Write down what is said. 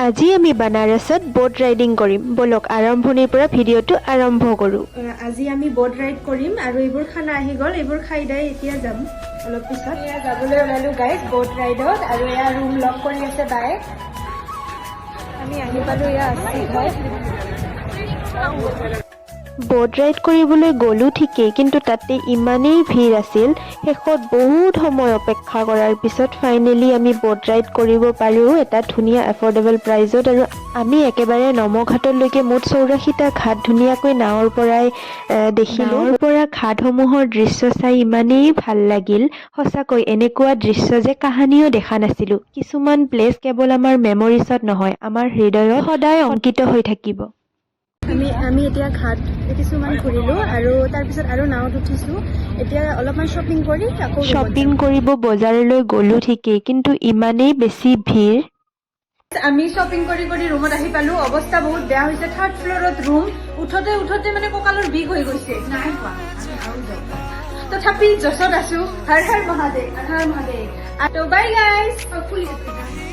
আজি আমি বানাৰসত boat riding কৰিম বলক আৰম্ভণিৰ পৰা ভিডিঅ'টো আৰম্ভ কৰোঁ। আজি আমি বোট ৰাইড কৰিম আৰু এইবোৰ খানা আহি গ'ল, এইবোৰ খাই দাই এতিয়া যাম অলপ পিছত। এয়া যাবলৈ ওলালো গাইজ বোট ৰাইডত, আৰু এয়া ৰুম লক কৰি আছে বায়ে। আমি আহি পালো এয়া আছে ঘৰ। বোট ৰাইড কৰিবলৈ গ'লো ঠিকেই, কিন্তু তাতে ইমানেই ভিৰ আছিল, শেষত বহুত সময় অপেক্ষা কৰাৰ পিছত ফাইনেলি আমি বোট ৰাইড কৰিব পাৰোঁ এটা ধুনীয়া এফৰ্ডেবল প্ৰাইজত। আৰু আমি একেবাৰে নমঘাটলৈকে মুঠ 84টা ঘাট ধুনীয়াকৈ নাৱৰ পৰাই দেখিলোঁ। নাৱৰ পৰা ঘাটসমূহৰ দৃশ্য চাই ইমানেই ভাল লাগিল, সঁচাকৈ এনেকুৱা দৃশ্য যে কাহানিও দেখা নাছিলোঁ। কিছুমান প্লেচ কেৱল আমাৰ মেমৰিজত নহয়, আমাৰ হৃদয়ত সদায় অংকিত হৈ থাকিব। আমি এতিয়া ঘাট কিছুমান ঘূৰিলোঁ আৰু তাৰপিছত আৰু নাৱত উঠিছোঁ। এতিয়া অলপমান শ্বপিং কৰি আকৌ শ্বপিং কৰিব বজাৰলৈ গ'লো ঠিকেই, কিন্তু ইমানেই বেছি ভিৰ। আমি শ্বপিং কৰি কৰি ৰুমত আহি পালো। অৱস্থা বহুত বেয়া হৈছে। 3rd ফ্ল'ৰত ৰুম। উঠোতে মানে কঁকালৰ বিষ হৈ গৈছে। নাই হোৱা তথাপি জছত আছো। হৰ হৰ মহাদেৱ, হৰ হৰ মহাদেৱ। আৰু বাই গাইজ।